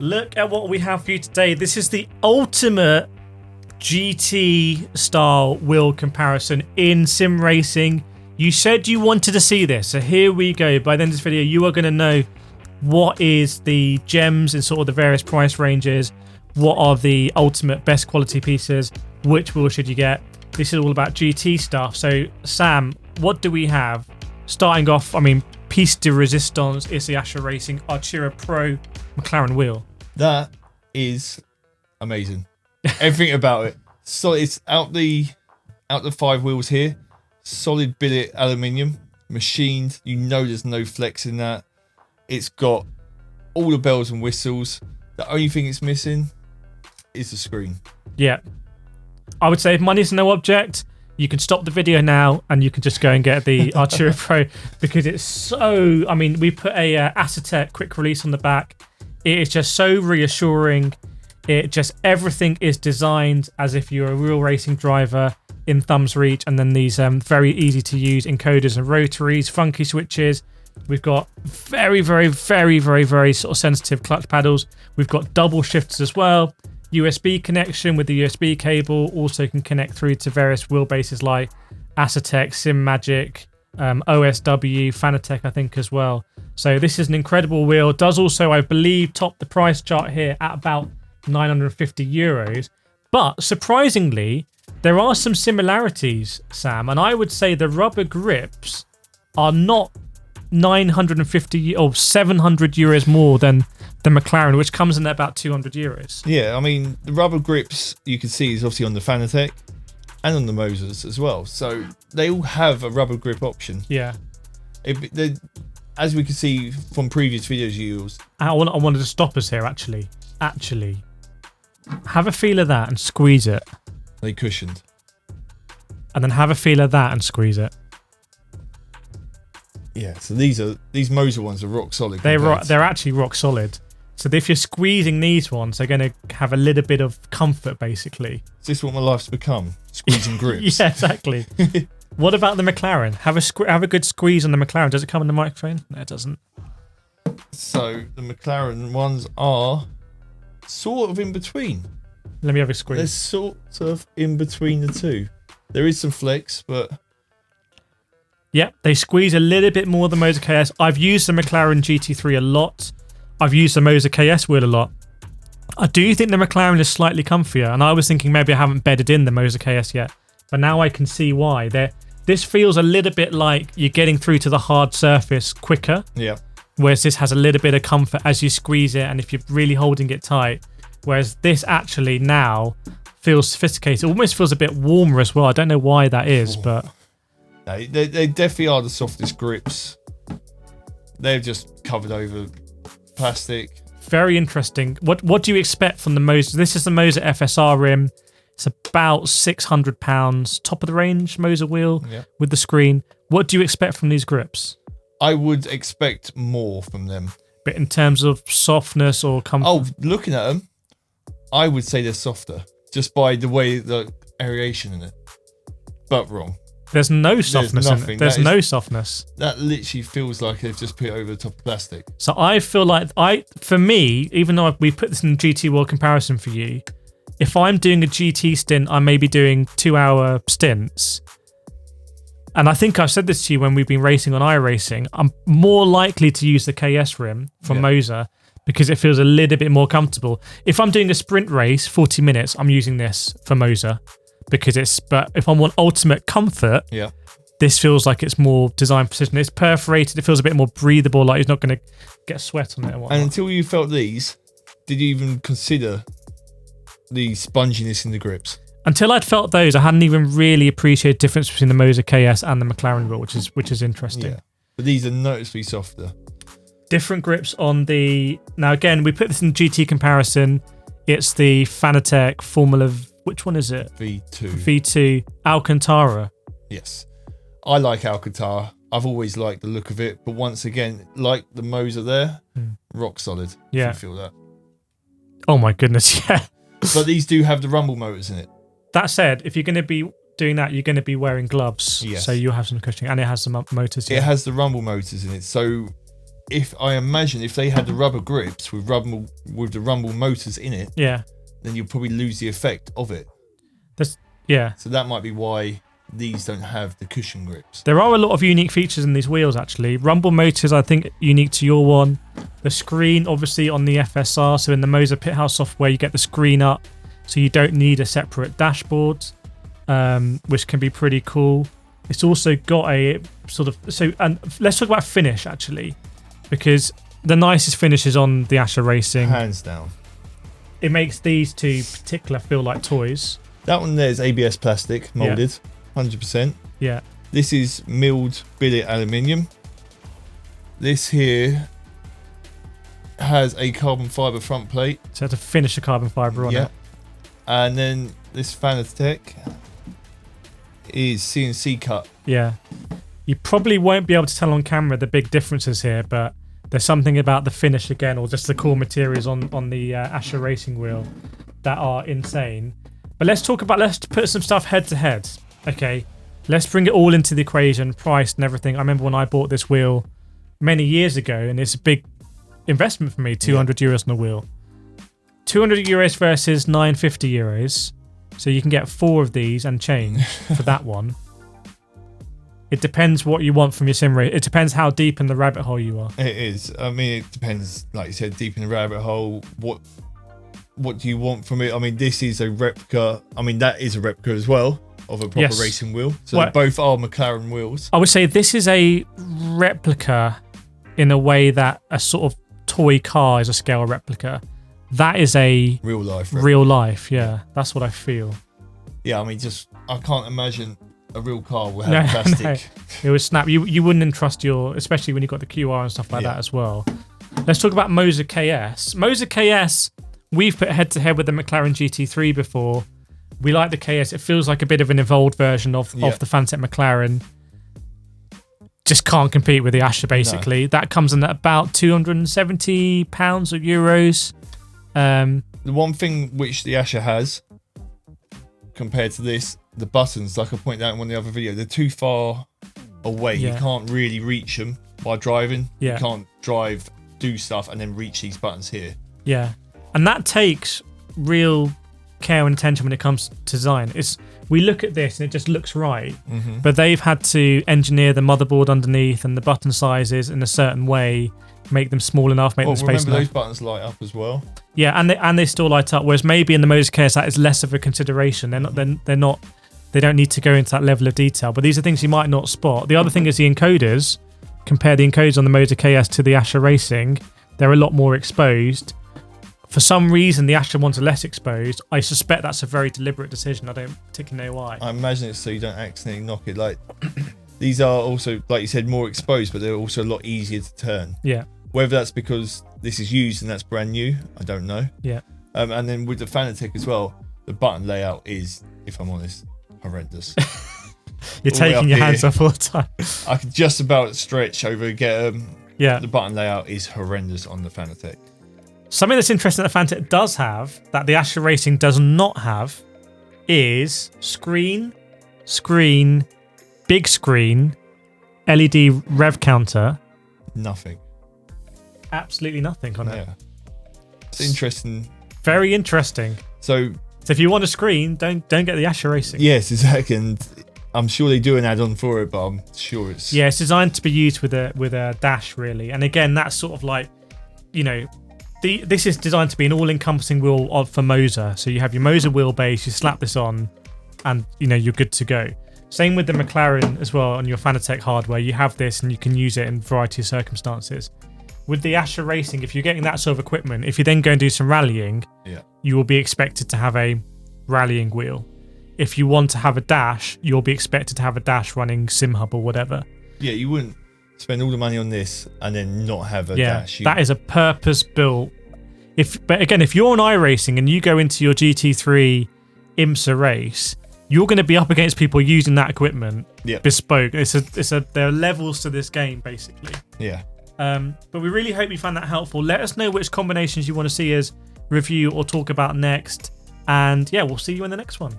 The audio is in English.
Look at what we have for you today. This is the ultimate GT style wheel comparison in sim racing. You said you wanted to see this, so here we go. By the end of this video, you are going to know what is the gems in sort of the various price ranges, what are the ultimate best quality pieces, which wheel should you get. This is all about GT stuff. So Sam, what do we have? Starting off, I mean, piece de resistance is the AER Racing AER Pro McLaren wheel. That is amazing. Everything about it. So it's out the 5 wheels here. Solid billet aluminium, machined. You know there's no flex in that. It's got all the bells and whistles. The only thing it's missing is the screen. Yeah. I would say if money's no object, you can stop the video now and you can just go and get the AER Pro because it's so... I mean, we put a Fanatec quick release on the back. It is just so reassuring. Everything is designed as if you're a real racing driver in thumb's reach, and then these very easy to use encoders and rotaries, funky switches. We've got very sort of sensitive clutch paddles. We've got double shifters as well. USB connection with the USB cable, also can connect through to various wheelbases like Fanatec, SimMagic, OSW, Fanatec, I think as well. So this is an incredible wheel. Does also, I believe, top the price chart here at about €950. But surprisingly, there are some similarities, Sam, and I would say the rubber grips are not 950 or €700 more than the McLaren, which comes in at about €200. Yeah, I mean, the rubber grips you can see is obviously on the Fanatec and on the Mozas as well. So they all have a rubber grip option. Yeah. As we can see from previous videos you used. I wanted to stop us here, actually. Have a feel of that and squeeze it. They cushioned. And then have a feel of that and squeeze it. Yeah, so these Moza ones are rock solid. They're actually rock solid. So if you're squeezing these ones, they're going to have a little bit of comfort, basically. Is this what my life's become? Squeezing grips. Yeah, exactly. What about the McLaren? Have a good squeeze on the McLaren. Does it come in the microphone? No, it doesn't. So the McLaren ones are sort of in between. Let me have a squeeze. They're sort of in between the two. There is some flex, but... Yep, they squeeze a little bit more than Moza KS. I've used the McLaren GT3 a lot. I've used the Moza KS wheel a lot. I do think the McLaren is slightly comfier, and I was thinking maybe I haven't bedded in the Moza KS yet, but now I can see why. This feels a little bit like you're getting through to the hard surface quicker. Yeah. Whereas this has a little bit of comfort as you squeeze it and if you're really holding it tight. Whereas this actually now feels sophisticated. It almost feels a bit warmer as well. I don't know why that is, but... No, they definitely are the softest grips. They've just covered over plastic. Very interesting. What do you expect from the Moza? This is the Moza FSR rim. It's about £600. Top of the range Moza wheel with the screen. What do you expect from these grips? I would expect more from them. But in terms of softness or comfort? Oh, looking at them, I would say they're softer. Just by the way, the aeration in it. But wrong. There's no softness in it. There's no softness. That literally feels like they've just put it over the top of plastic. So I feel like, for me, even though we put this in GT World comparison for you, if I'm doing a GT stint, I may be doing 2-hour stints. And I think I've said this to you when we've been racing on iRacing. I'm more likely to use the KS rim from Moza because it feels a little bit more comfortable. If I'm doing a sprint race, 40 minutes, I'm using this for Moza. But if I want ultimate comfort, this feels like it's more designed precision. It's perforated. It feels a bit more breathable. Like it's not going to get sweat on it. And until you felt these, did you even consider the sponginess in the grips? Until I'd felt those, I hadn't even really appreciated the difference between the Moza KS and the McLaren wheel, which is interesting. Yeah, but these are noticeably softer. Different grips on the... Now again, we put this in GT comparison. It's the Fanatec Formula... Which one is it? V2 Alcantara. Yes. I like Alcantara. I've always liked the look of it. But once again, like the Moza there, rock solid. Yeah. If you feel that. Oh my goodness, yeah. But these do have the rumble motors in it. That said, if you're going to be doing that, you're going to be wearing gloves. Yes. So you'll have some cushioning. And it has some motors. It has the rumble motors in it. So if I imagine if they had the rubber grips with the rumble motors in it, Yeah. then you'll probably lose the effect of it. Yeah. So that might be why these don't have the cushion grips. There are a lot of unique features in these wheels, actually. Rumble motors, I think, unique to your one. The screen, obviously, on the FSR. So in the Moza Pithouse software, you get the screen up, so you don't need a separate dashboard, which can be pretty cool. It's also got a sort of... and let's talk about finish, actually, because the nicest finish is on the Asher Racing. Hands down. It makes these two particular feel like toys. That one there's ABS plastic, moulded, 100%. Yeah. This is milled billet aluminium. This here has a carbon fibre front plate. So to finish the carbon fibre on it. And then this Fanatec is CNC cut. Yeah. You probably won't be able to tell on camera the big differences here, but there's something about the finish again, or just the core materials on the Asher Racing wheel that are insane. But let's put some stuff head to head. Okay, let's bring it all into the equation, price and everything. I remember when I bought this wheel many years ago, and it's a big investment for me, 200 euros on a wheel. 200 euros versus 950 euros. So you can get 4 of these and change for that one. It depends what you want from your sim race. It depends how deep in the rabbit hole you are. It is. I mean, it depends, like you said, deep in the rabbit hole. What do you want from it? I mean, this is a replica. I mean, that is a replica as well of a proper racing wheel. So they both are McLaren wheels. I would say this is a replica in a way that a sort of toy car is a scale replica. That is a real life. Real life, yeah. That's what I feel. Yeah, I mean, I can't imagine a real car will have plastic. No. It would snap. You wouldn't entrust especially when you've got the QR and stuff like that as well. Let's talk about Moza KS. Moza KS, we've put head to head with the McLaren GT3 before. We like the KS. It feels like a bit of an evolved version of the Fanatec McLaren. Just can't compete with the Asher, basically. No. That comes in at about £270 or euros. The one thing which the Asher has compared to this, the buttons, like I pointed out in one of the other videos, they're too far away. You can't really reach them by driving. You can't drive, do stuff, and then reach these buttons here. Yeah. And that takes real care and attention when it comes to design. We look at this and it just looks right, but they've had to engineer the motherboard underneath and the button sizes in a certain way, make them small enough, make them space enough. Remember those buttons light up as well? Yeah, and they still light up. Whereas maybe in the Moza KS that is less of a consideration. They don't need to go into that level of detail. But these are things you might not spot. The other thing is the encoders. Compare the encoders on the Moza KS to the Asher Racing. They're a lot more exposed. For some reason, the Asher ones are less exposed. I suspect that's a very deliberate decision. I don't particularly know why. I imagine it's so you don't accidentally knock it. Like, these are also, like you said, more exposed, but they're also a lot easier to turn. Yeah. Whether that's because this is used and that's brand new, I don't know. Yeah. And then with the Fanatec as well, the button layout is, if I'm honest, horrendous. You're taking your hands off all the time. I could just about stretch over and get them. Yeah. The button layout is horrendous on the Fanatec. Something that's interesting that the Fanatec does have, that the Asher Racing does not have, is screen, big screen, LED rev counter. Nothing. Absolutely nothing on it. It's interesting. Very interesting. So if you want a screen, don't get the Asher Racing. Yes, exactly. And I'm sure they do an add-on for it, but I'm sure it's... Yeah, it's designed to be used with a dash, really. And again, that's sort of like, this is designed to be an all-encompassing wheel for Moza. So you have your Moza wheelbase, you slap this on, and you're good to go. Same with the McLaren as well on your Fanatec hardware. You have this and you can use it in a variety of circumstances. With the Asher Racing, if you're getting that sort of equipment, if you then go and do some rallying, you will be expected to have a rallying wheel. If you want to have a dash, you'll be expected to have a dash running SimHub or whatever. Yeah, you wouldn't spend all the money on this and then not have a dash. That is a purpose-built... But again, if you're on iRacing and you go into your GT3 IMSA race, you're going to be up against people using that equipment bespoke. There are levels to this game, basically. Yeah. But we really hope you found that helpful. Let us know which combinations you want to see us review or talk about next. And we'll see you in the next one.